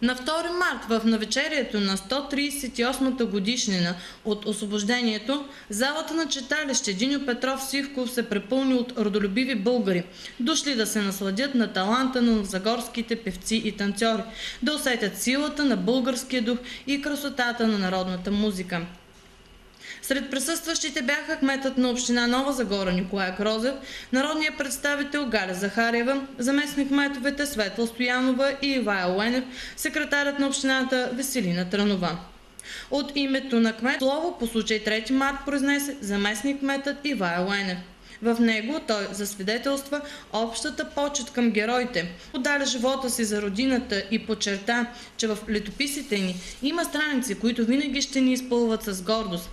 На 2 март в навечерието на 138-та годишнина от освобождението, залата на читалище Диньо Петров Сивков се препълни от родолюбиви българи, дошли да се насладят на таланта на новозагорските певци и танцори, да усетят силата на българския дух и красотата на народната музика. Сред присъстващите бяха кметът на община Нова Загора Николай Грозев, народният представител Галя Захариева, заместник-кметовете Светла Стоянова и Ивайло Ленев, секретарят на общината Веселина Транова. От името на кмет слово по случай 3 март произнесе заместник-кметът Ивайло Ленев. В него той засвидетелства общата почет към героите, отдали живота си за родината и подчерта, че в летописите ни има страници, които винаги ще ни изпълват с гордост.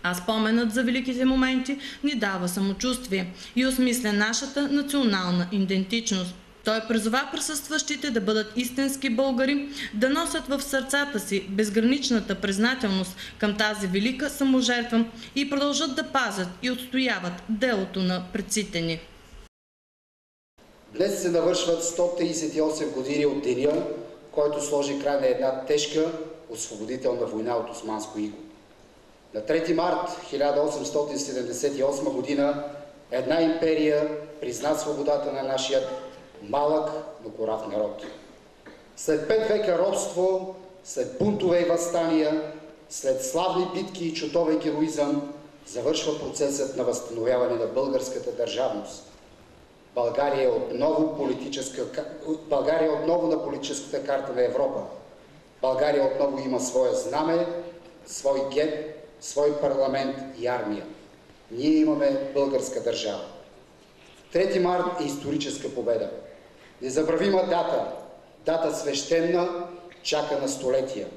А споменът за великите моменти ни дава самочувствие и осмисля нашата национална идентичност. Той призова присъстващите да бъдат истински българи, да носят в сърцата си безграничната признателност към тази велика саможертва и продължат да пазят и отстояват делото на предците ни. Днес се навършват 138 години от деня, който сложи край на една тежка освободителна война от османско иго. На 3 март 1878 година една империя призна свободата на нашия малък, но корав народ. След 5 века робство, след бунтове и въстания, след славни битки и чутове героизъм, завършва процесът на възстановяване на българската държавност. България е отново на политическата карта на Европа. България отново има своя знаме, свой герб, свой парламент и армия. Ние имаме българска държава. 3 март е историческа победа. Незабравима дата свещена, чака на столетия.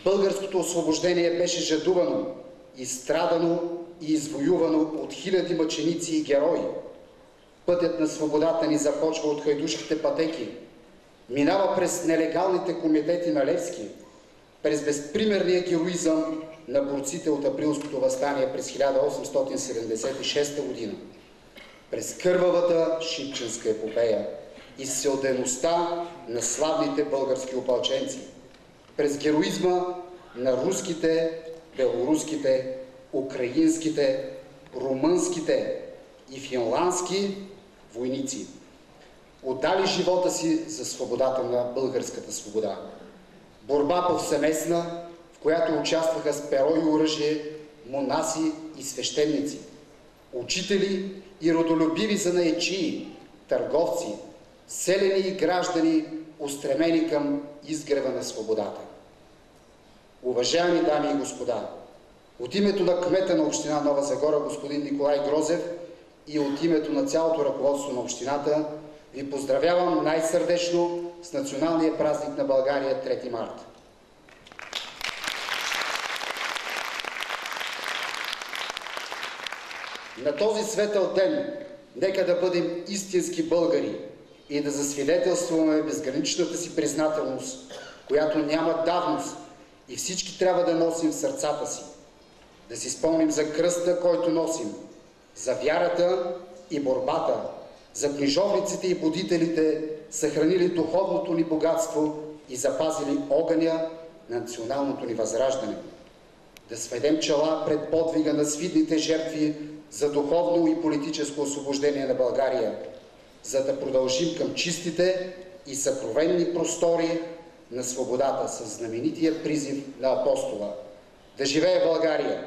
Българското освобождение беше жадувано, изстрадано и извоювано от хиляди мъченици и герои. Пътят на свободата ни започва от хайдушките пътеки, минава през нелегалните комитети на Левски, през безпримерния героизъм на борците от Априлското въстание през 1876 година, през кървавата Шипченска епопея и всеотдайността на славните български опълченци, през героизма на руските, белоруските, украинските, румънските и финландски войници, отдали живота си за свободата на българската свобода. Борба повсеместна, в която участваха с перо и оръжие монаси и свещеници, учители и родолюбиви занаятчии, търговци, селяни и граждани, устремени към изгрева на свободата. Уважаеми дами и господа, от името на кмета на община Нова Загора, господин Николай Грозев, и от името на цялото ръководство на общината, ви поздравявам най-сърдечно с националния празник на България 3 март. На този светъл ден нека да бъдем истински българи и да засвидетелстваме безграничната си признателност, която няма давност и всички трябва да носим в сърцата си. Да си спомним за кръста, който носим, за вярата и борбата, за книжовниците и будителите, съхранили духовното ни богатство и запазили огъня на националното ни възраждане. Да сведем чела пред подвига на свидните жертви за духовно и политическо освобождение на България, за да продължим към чистите и съкровенни простори на свободата с знаменития призив на апостола. Да живее България!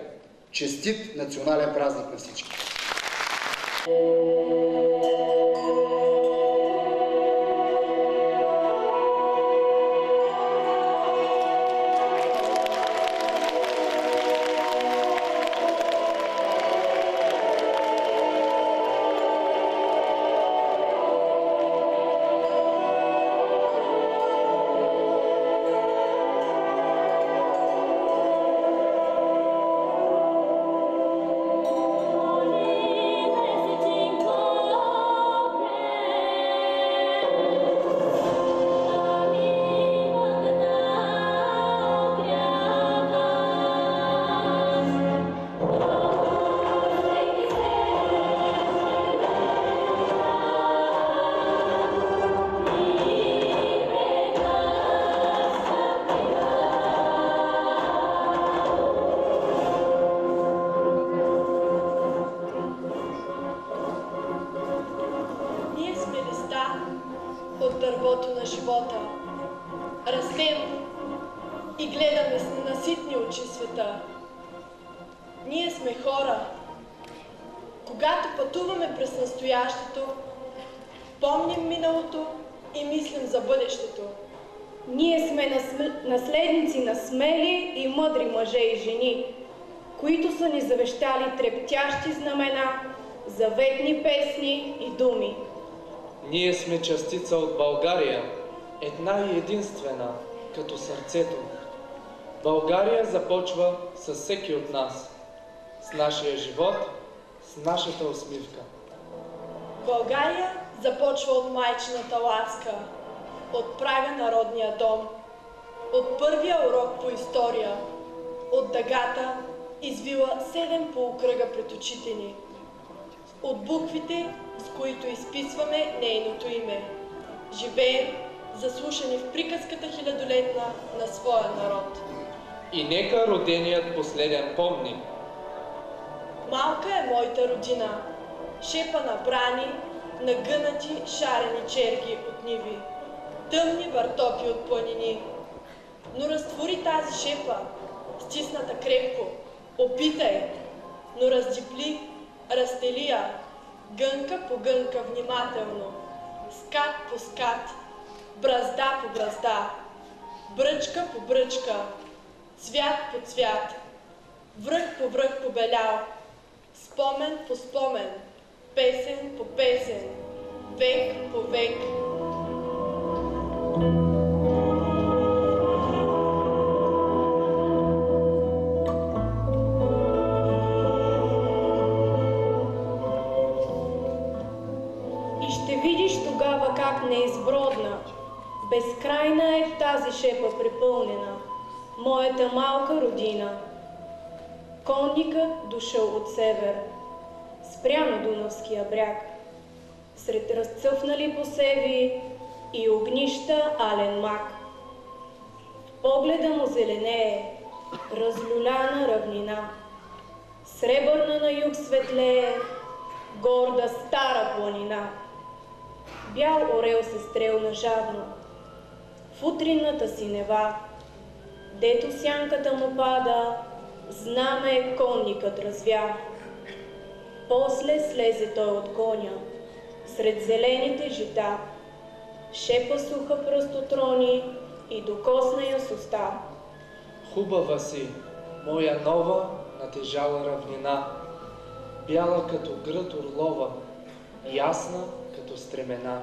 Честит национален празник на всички! Thank you. Растем и гледаме с наситни очи света. Ние сме хора. Когато пътуваме през настоящето, помним миналото и мислим за бъдещето. Ние сме наследници на смели и мъдри мъже и жени, които са ни завещали трептящи знамена, заветни песни и думи. Ние сме частица от България, една и единствена, като сърцето. България започва с всеки от нас, с нашия живот, с нашата усмивка. България започва от майчината ласка, от прага на родния дом, от първия урок по история, от дъгата, извила 7 полукръга пред очите ни, от буквите, с които изписваме нейното име. Живеем, заслушани в приказката хилядолетна на своя народ. И нека роденият последен помни. Малка е моята родина, шепа на брани, нагънати шарени черги от ниви, тъмни въртопи от планини. Но разтвори тази шепа, стисната крепко, опитай, но раздипли, разстели я, гънка по гънка внимателно, скат по скат, бразда по бразда, бръчка по бръчка, цвят по цвят, връх по връх побелял, спомен по спомен, песен по песен, век по век. И ще видиш тогава как неизбродна, безкрайна е тази шепа препълнена, моята малка родина. Конникът дошъл от север, спря на Дунавския бряг, сред разцъфнали посеви и огнища ален мак. В погледа му зеленее, разлюляна равнина, сребърна на юг светлее, горда стара планина. Бял орел се стрелна жадно в утринната синева, дето сянката му пада, знаме конникът развя. После слезе той от коня, сред зелените жита, шепа суха пръстотрони и докосна я с уста. Хубава си, моя нова натежала равнина, бяла като град орлова, ясна като стремена.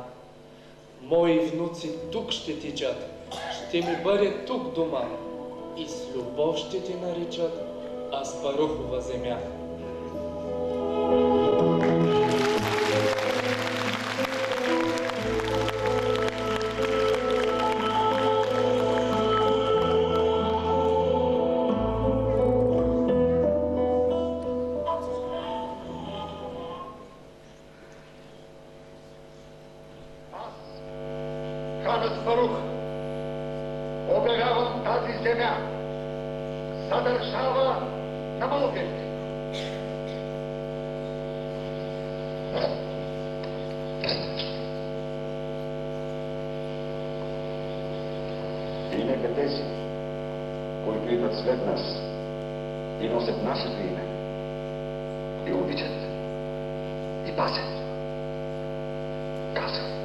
Мои внуци тук ще тичат, ще ми бъде тук дома и с любов ще ти наричат Аспарухова земя. Хан Аспарух, обявявам тази земя за държава на българите. И нека тези, които идват след нас и носят нашето име, и обичат, и пазят. Казвам.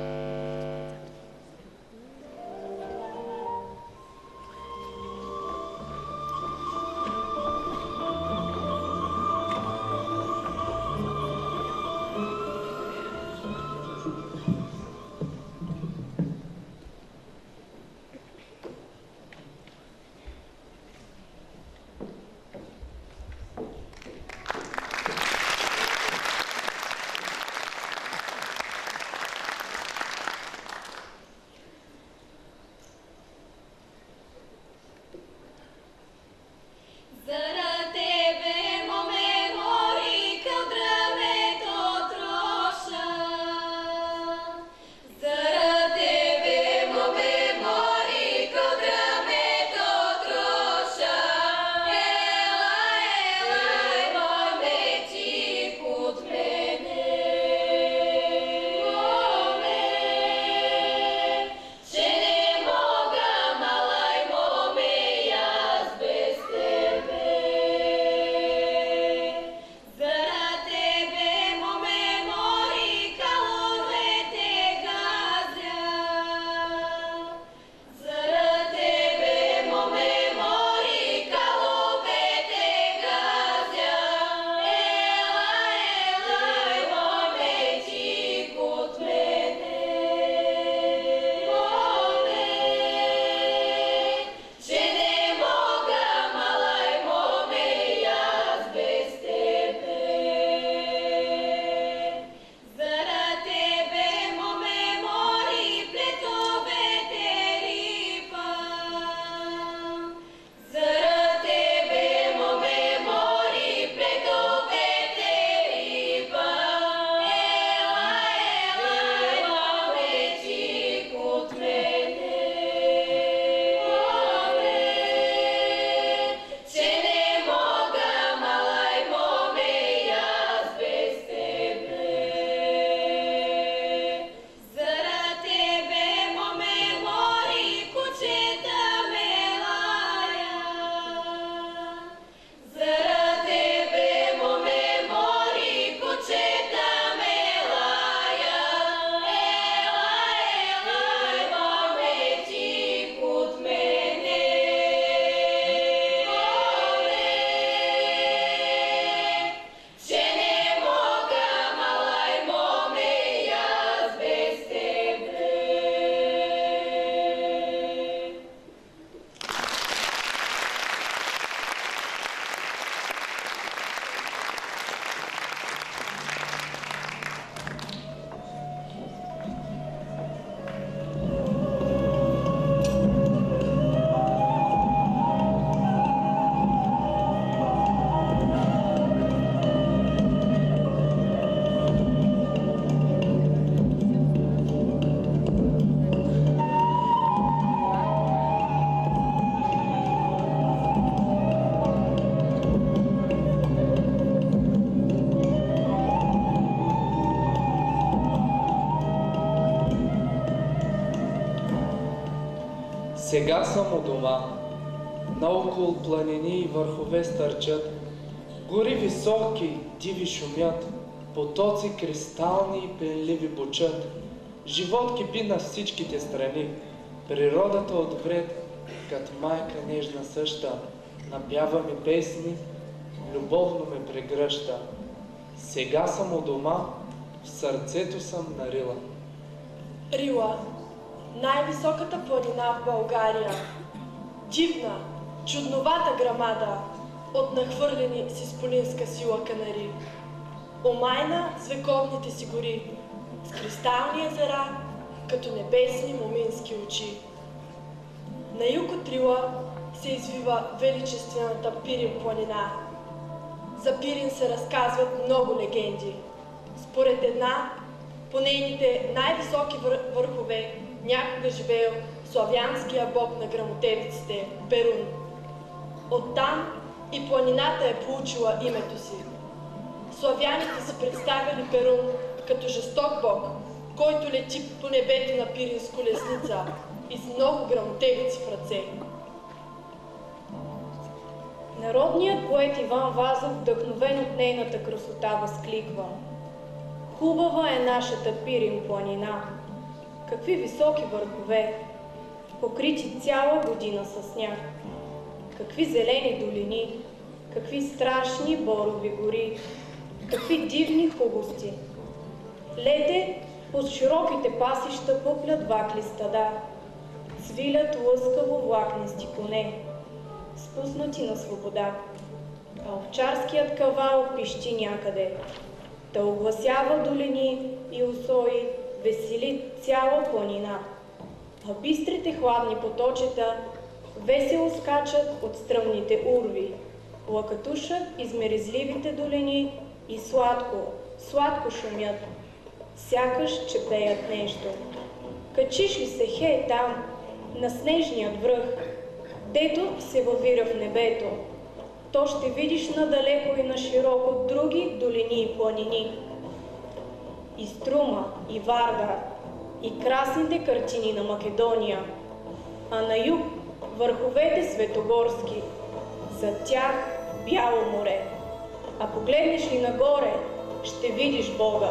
Сега съм у дома. Наоколо планини и върхове стърчат. Гори високи, диви шумят. Потоци кристални и пенливи бучат. Живот кипи на всичките страни. Природата отвред, като майка нежна съща. Напява ми песни, любовно ме прегръща. Сега съм у дома, в сърцето съм на Рила. Рила, най-високата планина в България. Дивна, чудновата грамада от нахвърлени с изполинска сила канари. Омайна с вековните си гори, с кристални езера, като небесни момински очи. На юг от Рила се извива величествената Пирин планина. За Пирин се разказват много легенди. Според една, по нейните най-високи върхове някога живеел славянския бог на грамотевиците Перун. Оттам и планината е получила името си. Славяните си представили Перун като жесток бог, който лети по небето на Пирин с колесница и с много грамотевици в ръце. Народният поет Иван Вазов, вдъхновен от нейната красота, възкликва: хубава е нашата Пирин планина. Какви високи върхове, покрити цяла година със сняг. Какви зелени долини, какви страшни борови гори, какви дивни хубости. Лете по широките пасища пъплят вакли стада, свилят лъскаво влакнести коне, спуснати на свобода, а овчарският кавал пищи някъде, да огласява долини и усои, весели цяла планина, а бистрите хладни поточета весело скачат от стръмните урви, лакатушат измеризливите долини и сладко, сладко шумят, сякаш че пеят нещо. Качиш ли се хей там, на снежният връх, дето се въвира в небето, то ще видиш надалеко и на широко други долини и планини. И Струма, и Вардар, и красните картини на Македония, а на юг върховете светогорски, за тях бяло море. А погледнеш ли нагоре, ще видиш Бога.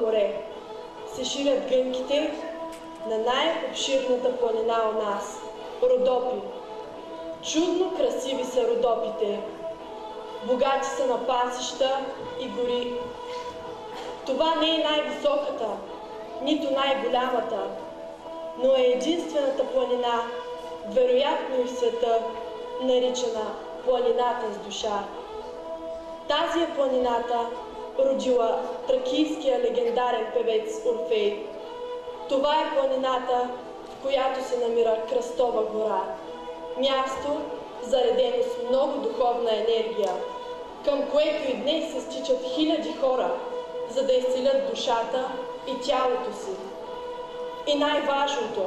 море се ширят гънките на най-обширната планина у нас – Родопи. Чудно красиви са Родопите. Богати са на пасища и гори. Това не е най-високата, нито най-голямата, но е единствената планина, вероятно и в света, наричана планината с душа. Тази е планината, родила тракийския легендарен певец Орфей. Това е планината, в която се намира Кръстова гора. Място, заредено с много духовна енергия, към което и днес се стичат хиляди хора, за да изцелят душата и тялото си. И най-важното,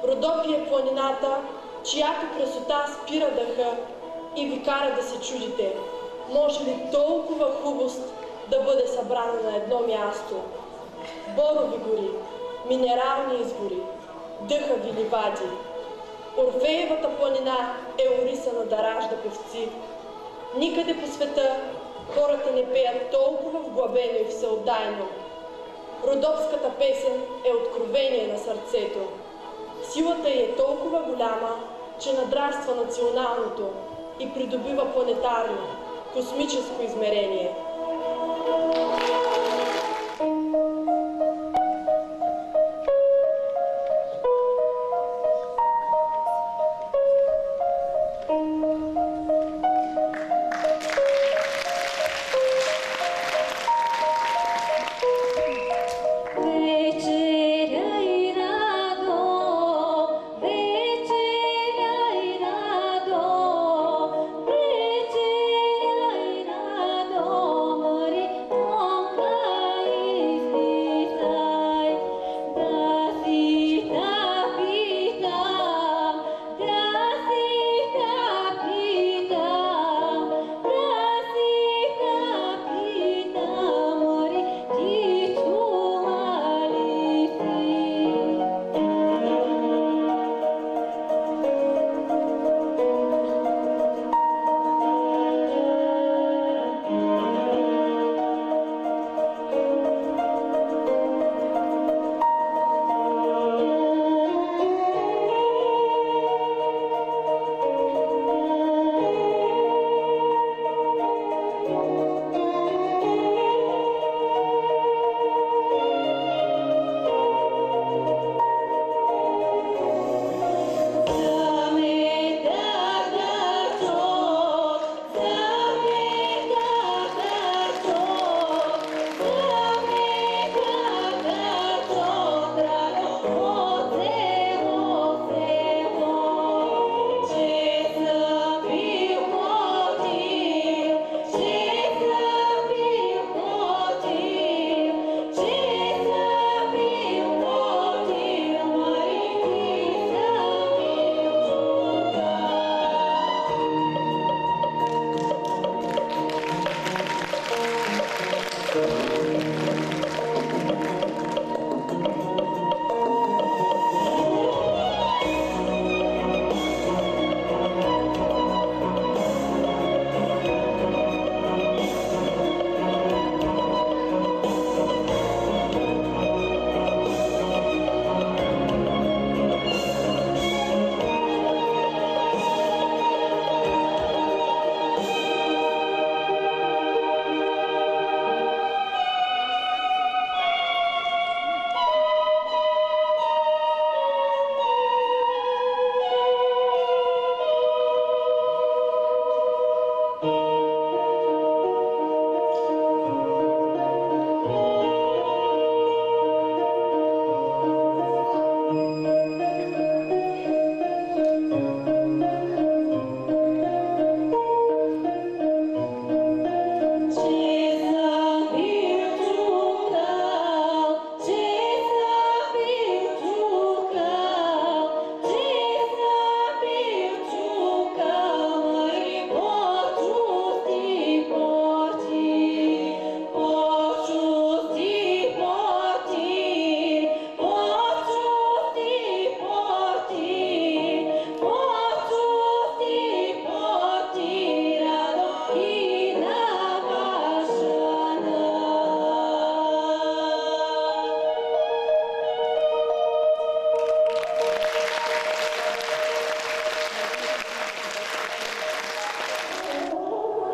Родопи е планината, чиято красота спира дъха и ви кара да се чудите, може ли толкова хубост да бъде събрана на едно място? Борови гори, минерални извори, дъхави ливади. Орфеевата планина е орисана да ражда певци. Никъде по света хората не пеят толкова вглъбено и всеотдайно. Родопската песен е откровение на сърцето. Силата й е толкова голяма, че надраства националното и придобива планетарно, космическо измерение. Oh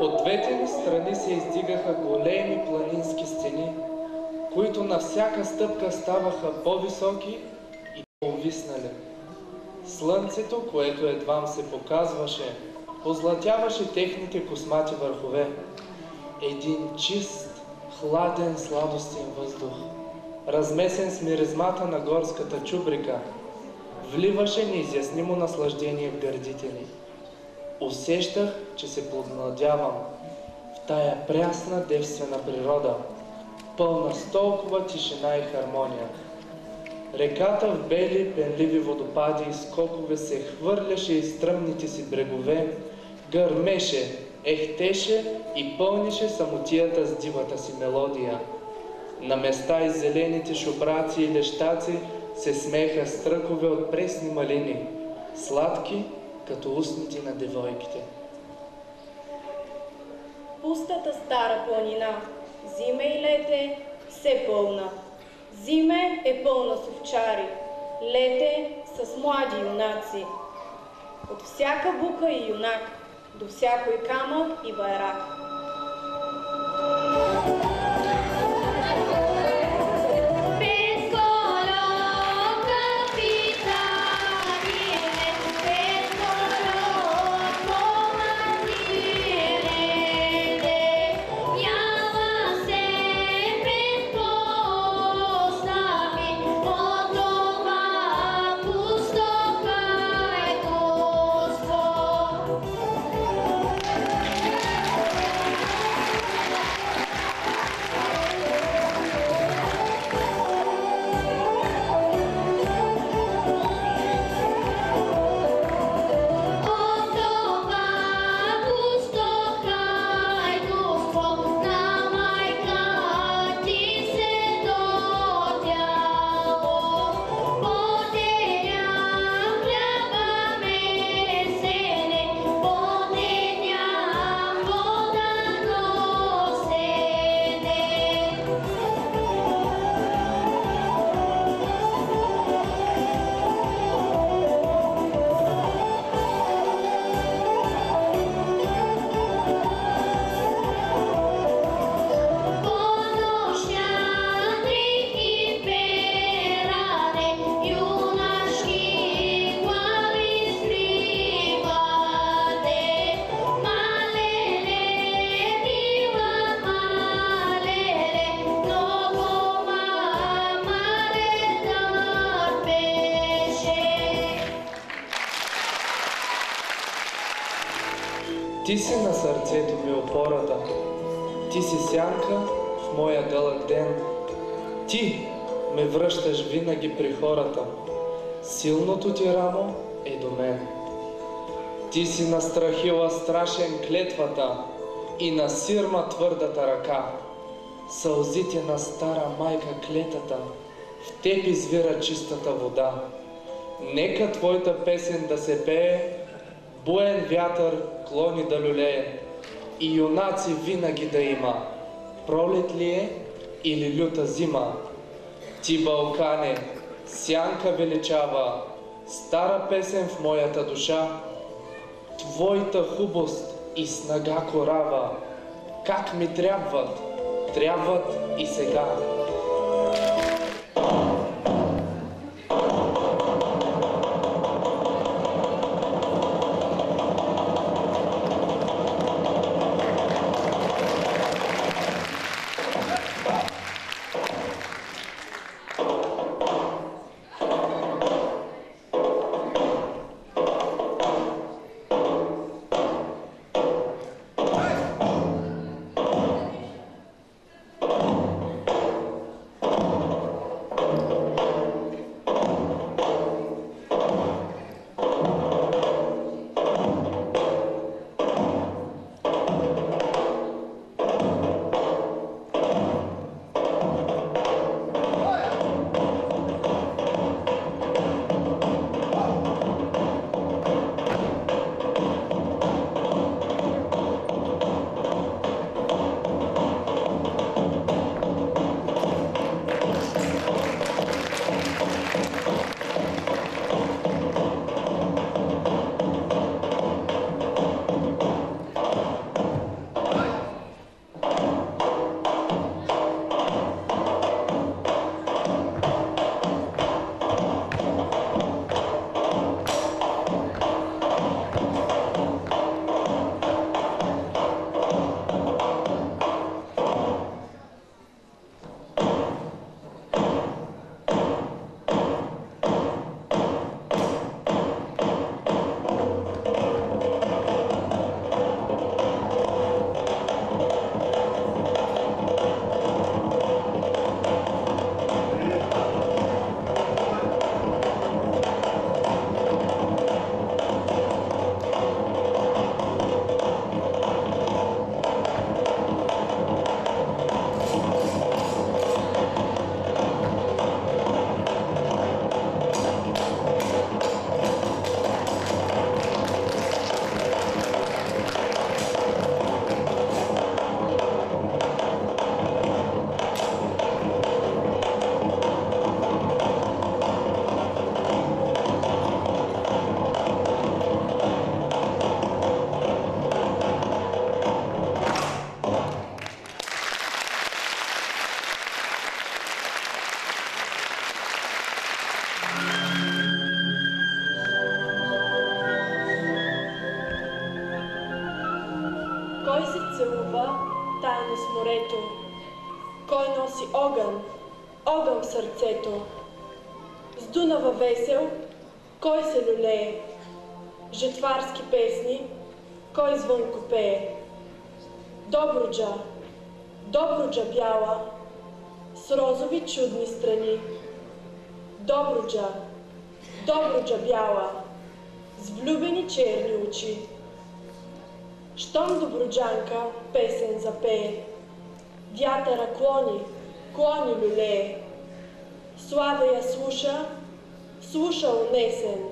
От двете ни страни се издигаха големи планински стени, които на всяка стъпка ставаха по-високи и по-увиснали. Слънцето, което едвам се показваше, позлатяваше техните космати върхове. Един чист, хладен, сладостен въздух, размесен с миризмата на горската чубрика, вливаше неизяснимо наслаждение в гърдите ни. Усещах, че се подмладявам в тая прясна девствена природа, пълна с толкова тишина и хармония. Реката в бели, пенливи водопади и скокове се хвърляше из стръмните си брегове, гърмеше, ехтеше и пълнише самотията с дивата си мелодия. На места из зелените шубраци и лещаци се смееха стръкове от пресни малини, сладки като устните на девойките. Пустата стара планина, зиме и лете, все пълна. Зиме е пълна с овчари, лете с млади юнаци. От всяка бука и юнак, до всякой камък и байрак. Ти си на сърцето ми опората, ти си сянка в моя дълъг ден. Ти ме връщаш винаги при хората, силното ти рамо е до мен. Ти си настрахила страшен клетвата и на сирма твърдата ръка. Сълзите на стара майка клетата, в теб извира чистата вода. Нека твоята песен да се пее, буен вятър клони да люлее и юнаци винаги да има, пролет ли е или люта зима. Ти, Балкане, сянка величава, стара песен в моята душа, твоята хубост и снага корава, как ми трябват и сега. морето? Кой носи огън, огън в сърцето? С Дунава весел, кой се люлее? Жетварски песни, кой звънко пее? Добруджа, Добруджа бяла, с розови чудни страни. Добруджа, Добруджа бяла, с влюбени черни очи. Щом добруджанка песен запее, вятъра клони, клони люлее. Слава я слуша, слуша унесен.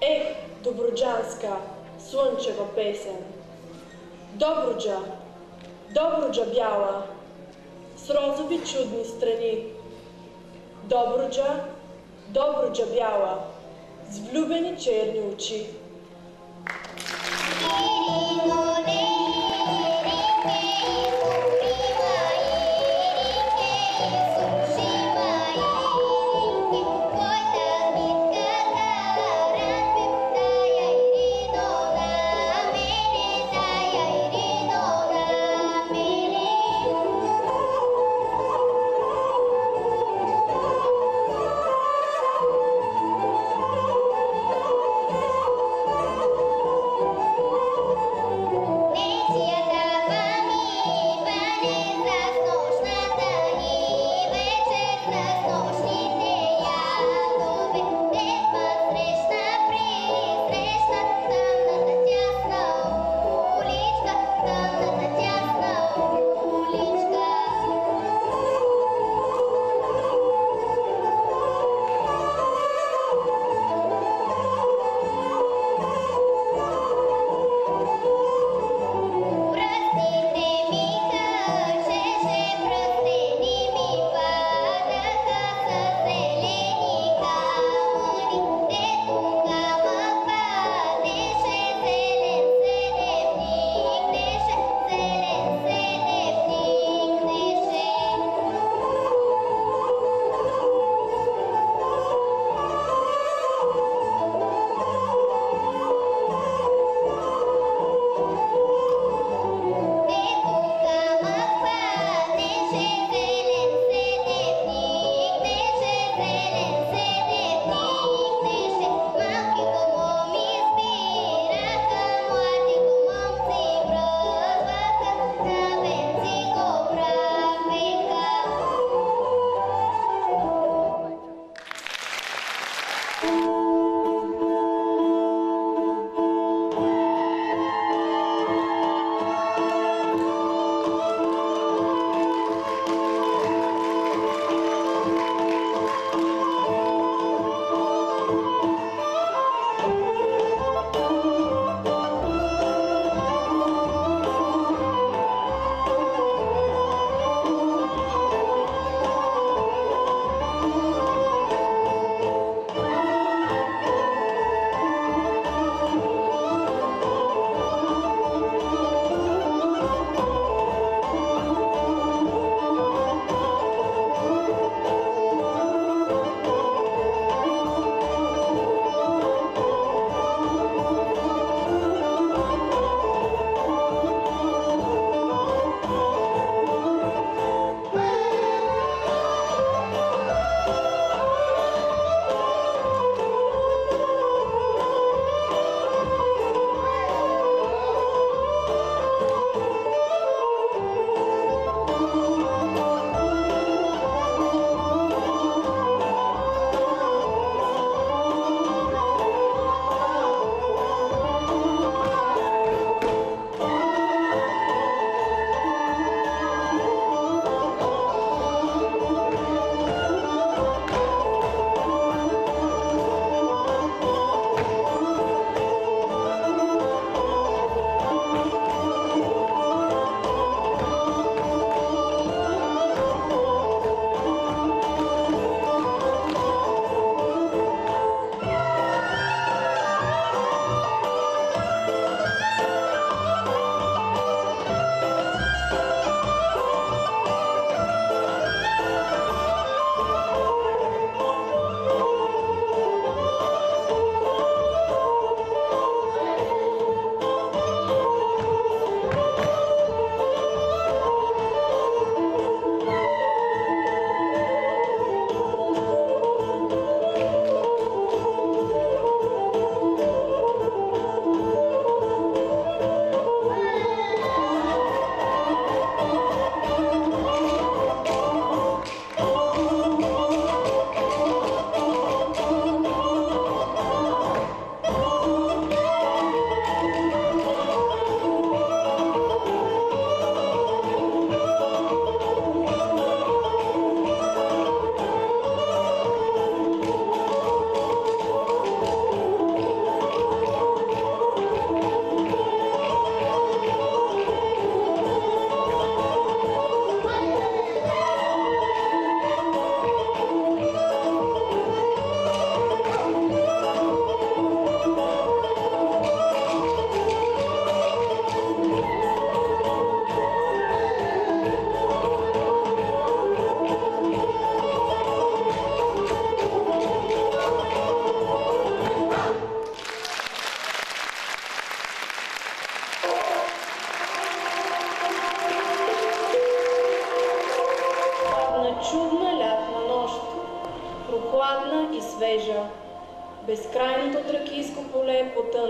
Ех, добруджанска, слънчева песен. Добруджа, Добруджа бяла, с розови чудни страни. Добруджа, Добруджа бяла, с влюбени черни очи.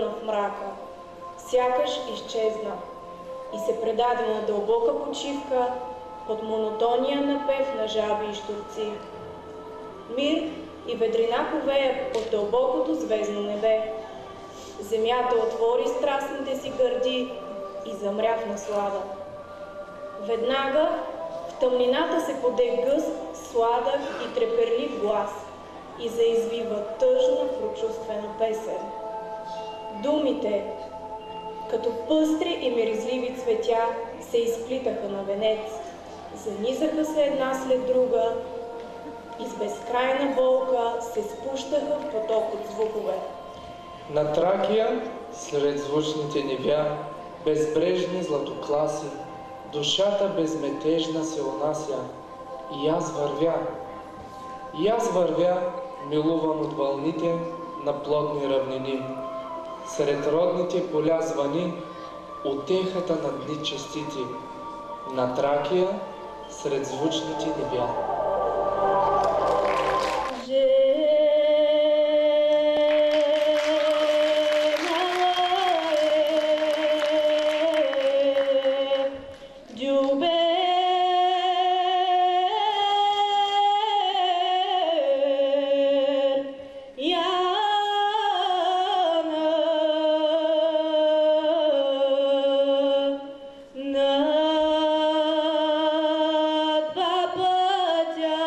потъна в мрака, сякаш изчезна и се предаде на дълбока почивка под монотония напев на жаби и щурци. Мир и ведрина повея от дълбокото звездно небе. Земята отвори страстните си гърди и замря в наслада. Веднага в тъмнината се поде гъст, сладък и треперлив глас и заизвива тъжна, прочувствена песен. Думите, като пъстри и миризливи цветя, се изплитаха на венец, занизаха се една след друга и с безкрайна болка се спущаха в поток от звукове. На Тракия, сред звучните нивя, безбрежни златокласи, душата безметежна се унася. И аз вървя, милуван от вълните на плотни равнини. Сред родните поля звъни утехата на дни честити. На Тракия, сред звучните нивя. На два пътя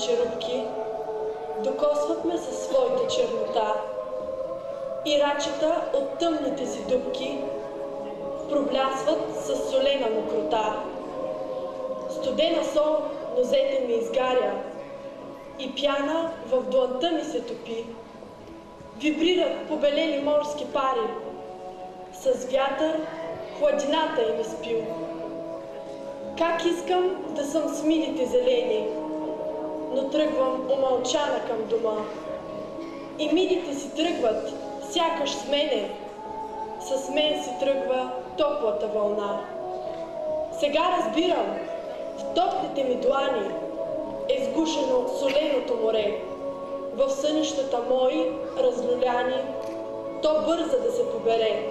черупки, докосват ме със своята чернота. И рачета от тъмните си дупки проблясват със солена мокрота. Студена сол нозете ми изгаря и пяна в дланта ми се топи. Вибрират побелели морски пари, с вятър хладината им изпил. Как искам да съм с милите зелени, но тръгвам умълчана към дома. И милите си тръгват, сякаш с мене, с мен си тръгва топлата вълна. Сега разбирам, в топлите ми длани е сгушено соленото море. В сънищата мои разлюляни, то бърза да се побере.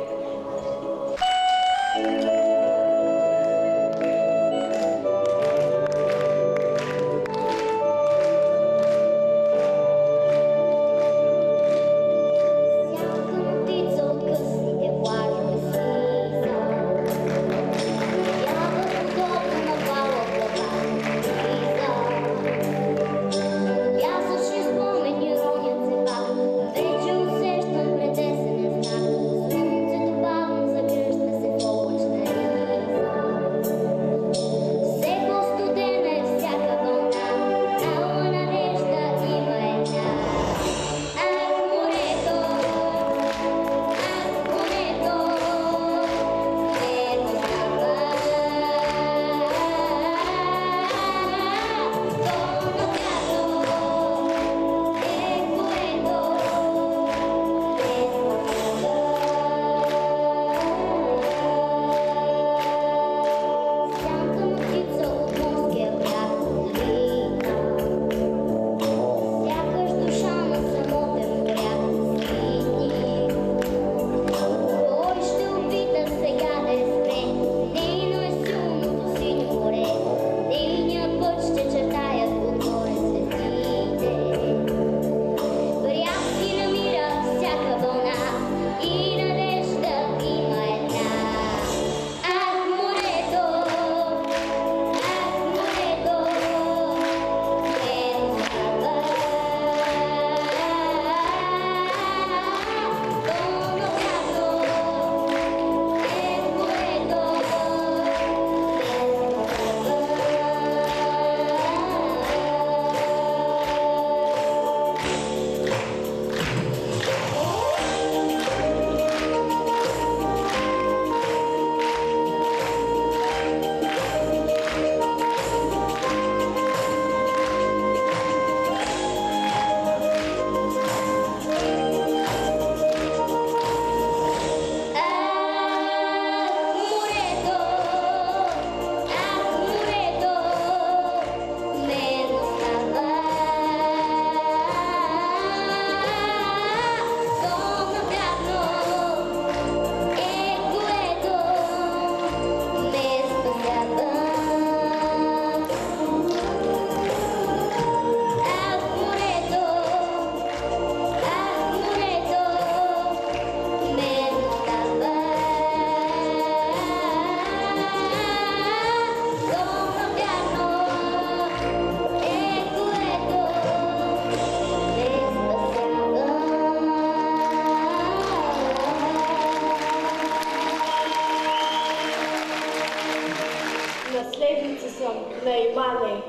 Наследница съм на Имане,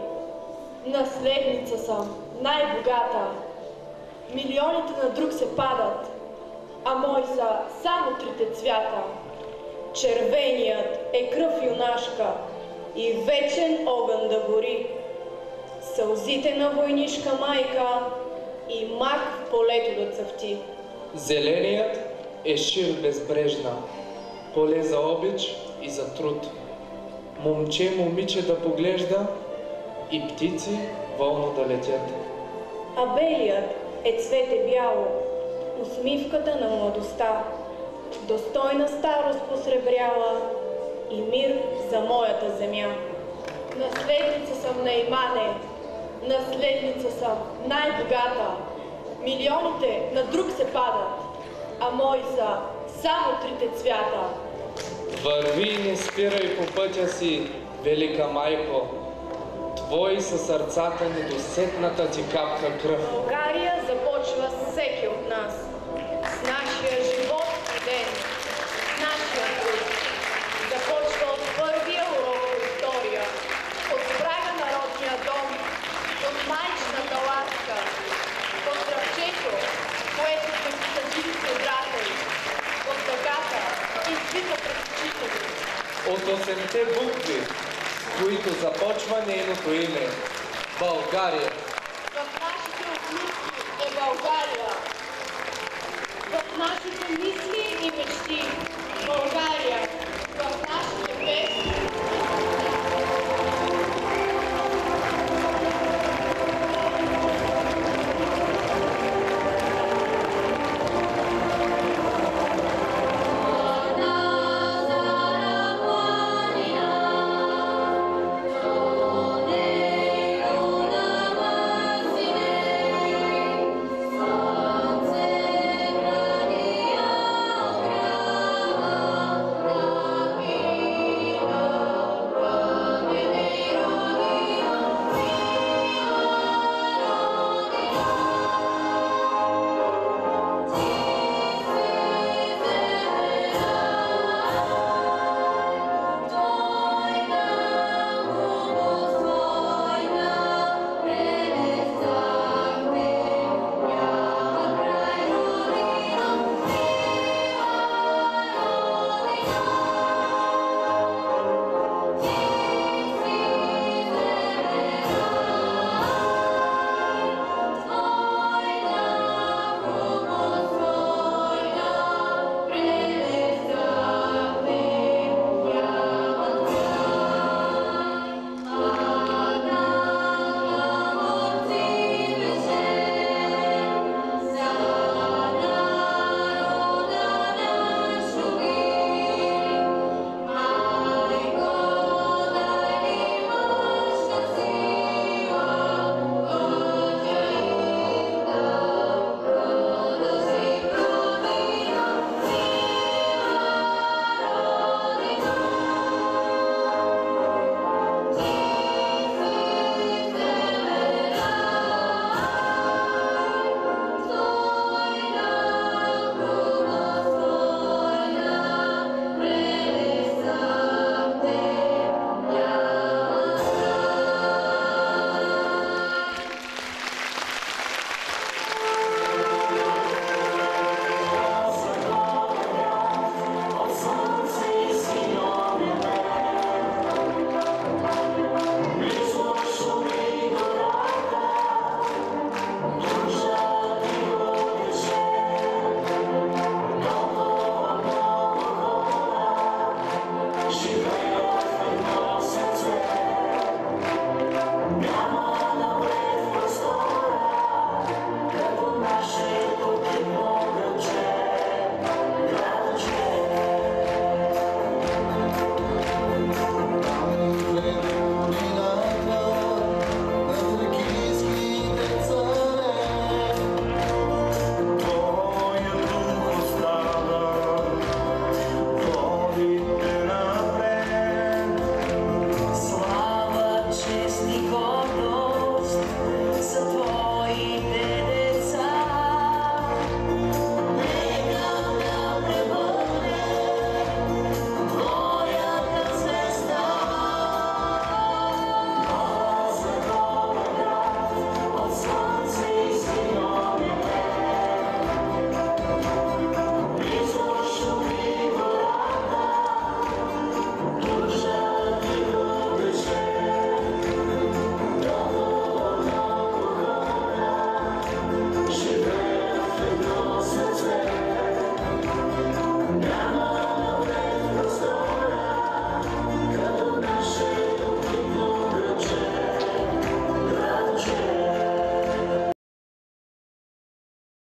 наследница съм най-богата. Милионите на друг се падат, а мои са само трите цвята. Червеният е кръв юнашка и вечен огън да гори. Сълзите на войнишка майка и мак в полето да цъфти. Зеленият е шир безбрежна, поле за обич и за труд. Момче момиче да поглежда и птици волно да летят. А белият е цвете бяло, усмивката на младостта, достойна старост посребряла и мир за моята земя. Наследница съм на Имане, наследница съм най-богата. Милионите на друг се падат, а мои са само трите цвята. Върви и не спирай по пътя си, велика майко. Твои са сърцата недосетната ти капка кръв. България започва с всеки от нас. С нашия живот и ден. С нашия труд. Започва от първия урок по история. От прага на родния дом. От майчината ласка. От дръвчето, което сме посадили с приятели. От дъгата, извита пред очите ни. От 8-те букви, които започва нейното име – България. В нашите отлюдки е България. В нашите мисли и мечти България. В нашите песни